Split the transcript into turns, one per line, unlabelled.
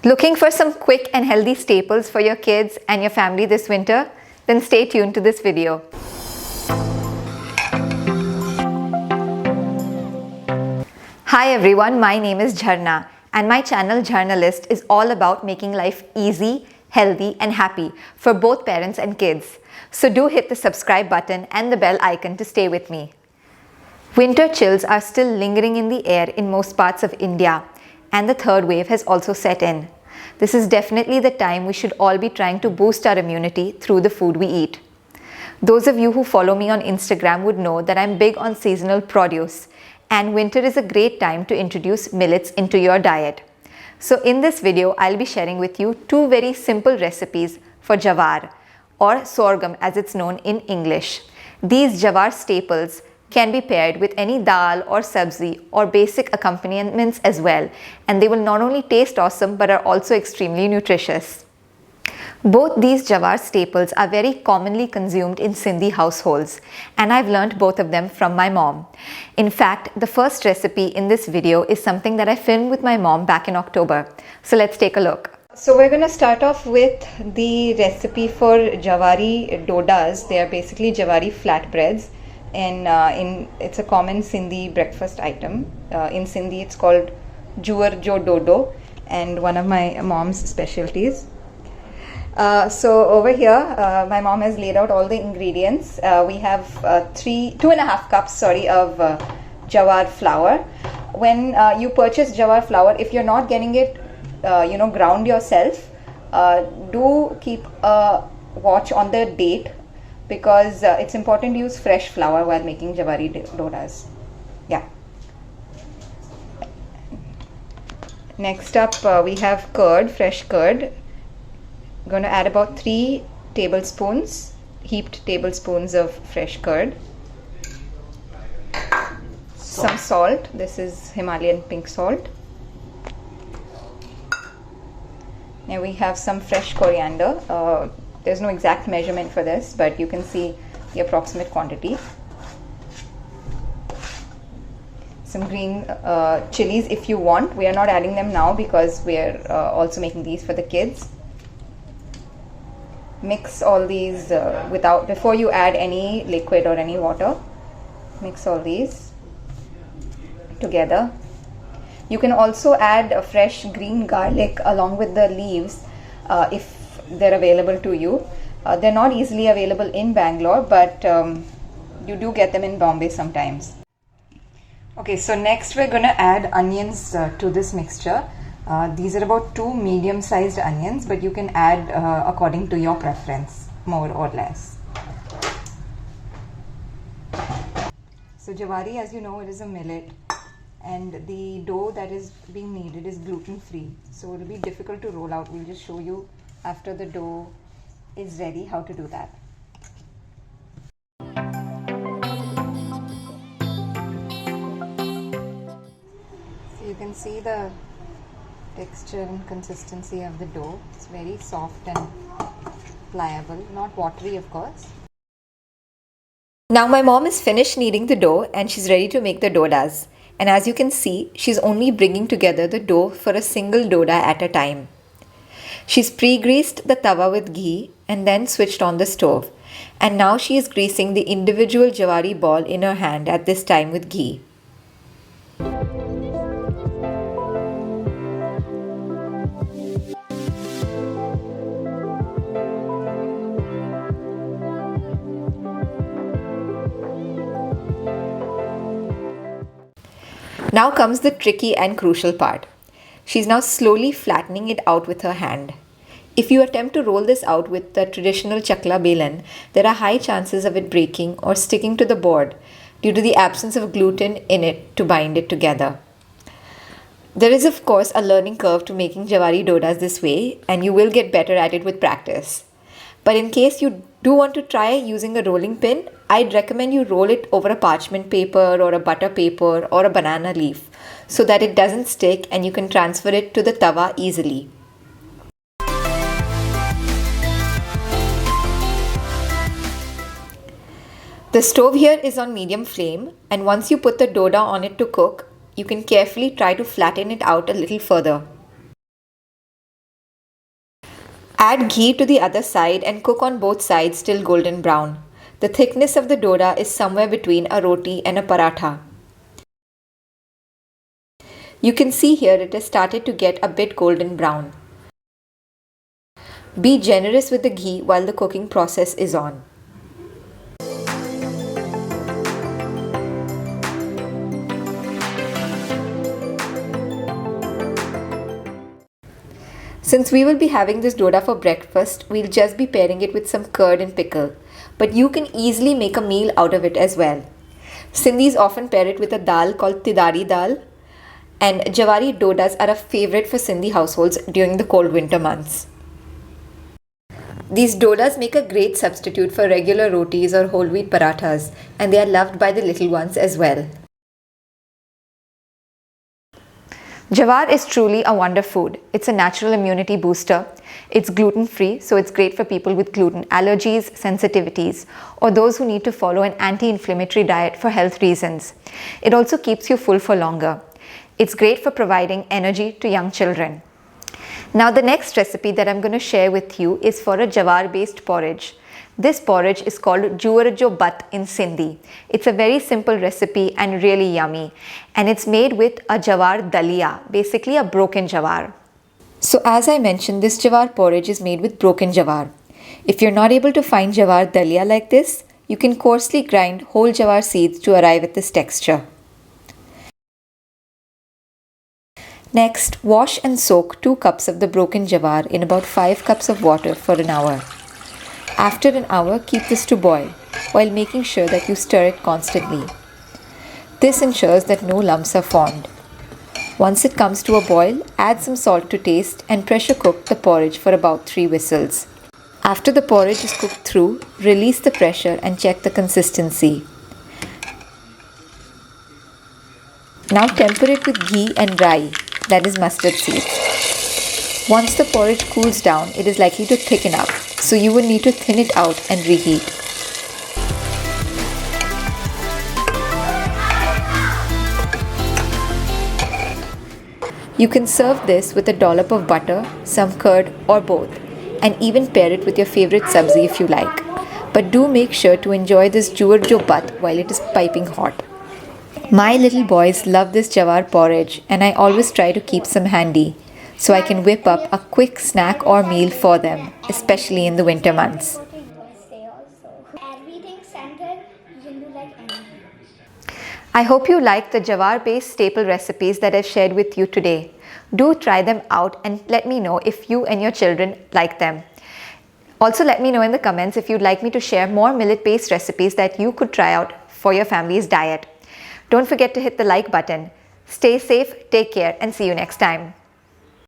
Looking for some quick and healthy staples for your kids and your family this winter? Then stay tuned to this video. Hi everyone, my name is Jharna and my channel Jharnalist is all about making life easy, healthy and happy for both parents and kids. So do hit the subscribe button and the bell icon to stay with me. Winter chills are still lingering in the air in most parts of India, and the third wave has also set in. This is definitely the time we should all be trying to boost our immunity through the food we eat. Those of you who follow me on Instagram would know that I'm big on seasonal produce, and winter is a great time to introduce millets into your diet. So in this video, I'll be sharing with you two very simple recipes for jawar, or sorghum as it's known in English. These jawar staples can be paired with any dal or sabzi or basic accompaniments as well, and they will not only taste awesome but are also extremely nutritious. Both these jawar staples are very commonly consumed in Sindhi households, and I've learned both of them from my mom. In fact, the first recipe in this video is something that I filmed with my mom back in October. So let's take a look. So we're going to start off with the recipe for jawari dodas. They are basically jawari flatbreads. And it's a common Sindhi breakfast item. In Sindhi it's called Jowar Dodo, and one of my mom's specialties. So over here my mom has laid out all the ingredients. We have 2.5 cups of jawar flour. When you purchase jawar flour, if you're not getting it ground yourself, do keep a watch on the date, because it's important to use fresh flour while making jawari dodas. Yeah. Next up we have curd, fresh curd. I'm going to add about 3 tablespoons, heaped tablespoons of fresh curd. Some salt. This is Himalayan pink salt. Now we have some fresh coriander. There's no exact measurement for this, but you can see the approximate quantity. Some green chilies if you want. We are not adding them now because we are also making these for the kids. Mix all these before you add any liquid or any water. Mix all these together. You can also add a fresh green garlic along with the leaves if they're available to you. They're not easily available in Bangalore, but you do get them in Bombay sometimes. Okay, so next we're going to add onions to this mixture. These are about 2 medium-sized onions, but you can add according to your preference, more or less. So jawari, as you know, it is a millet, and the dough that is being needed is gluten-free, so it will be difficult to roll out. We'll just show you after the dough is ready how to do that. So you can see the texture and consistency of the dough. It's very soft and pliable, not watery of course. Now my mom is finished kneading the dough and she's ready to make the dodas. And as you can see, she's only bringing together the dough for a single doda at a time. She's pre-greased the tawa with ghee and then switched on the stove. And now she is greasing the individual jawari ball in her hand at this time with ghee. Now comes the tricky and crucial part. She's now slowly flattening it out with her hand. If you attempt to roll this out with the traditional chakla belan, there are high chances of it breaking or sticking to the board due to the absence of gluten in it to bind it together. There is of course a learning curve to making jawari dodas this way, and you will get better at it with practice. But in case you do want to try using a rolling pin, I'd recommend you roll it over a parchment paper or a butter paper or a banana leaf so that it doesn't stick and you can transfer it to the tawa easily. The stove here is on medium flame, and once you put the doda on it to cook, you can carefully try to flatten it out a little further. Add ghee to the other side and cook on both sides till golden brown. The thickness of the doda is somewhere between a roti and a paratha. You can see here it has started to get a bit golden brown. Be generous with the ghee while the cooking process is on. Since we will be having this doda for breakfast, we'll just be pairing it with some curd and pickle. But you can easily make a meal out of it as well. Sindhis often pair it with a dal called tidari dal, and Jawari dodas are a favorite for Sindhi households during the cold winter months. These dodas make a great substitute for regular rotis or whole wheat parathas, and they are loved by the little ones as well. Jawar is truly a wonder food. It's a natural immunity booster. It's gluten-free, so it's great for people with gluten allergies, sensitivities, or those who need to follow an anti-inflammatory diet for health reasons. It also keeps you full for longer. It's great for providing energy to young children. Now the next recipe that I'm going to share with you is for a jawar-based porridge. This porridge is called Jowar Buth in Sindhi. It's a very simple recipe and really yummy. And it's made with a Jowar Dalia, basically a broken jowar. So as I mentioned, this Jowar porridge is made with broken jowar. If you're not able to find Jowar Dalia like this, you can coarsely grind whole jowar seeds to arrive at this texture. Next, wash and soak 2 cups of the broken jowar in about 5 cups of water for an hour. After an hour, keep this to boil while making sure that you stir it constantly. This ensures that no lumps are formed. Once it comes to a boil, add some salt to taste and pressure cook the porridge for about 3 whistles. After the porridge is cooked through, release the pressure and check the consistency. Now temper it with ghee and rai, that is mustard seeds. Once the porridge cools down, it is likely to thicken up, so you will need to thin it out and reheat. You can serve this with a dollop of butter, some curd or both, and even pair it with your favorite sabzi if you like. But do make sure to enjoy this Jowar Buth while it is piping hot. My little boys love this jawar porridge, and I always try to keep some handy so I can whip up a quick snack or meal for them, especially in the winter months. I hope you liked the jawar-based staple recipes that I've shared with you today. Do try them out and let me know if you and your children like them. Also, let me know in the comments if you'd like me to share more millet-based recipes that you could try out for your family's diet. Don't forget to hit the like button. Stay safe, take care, and see you next time.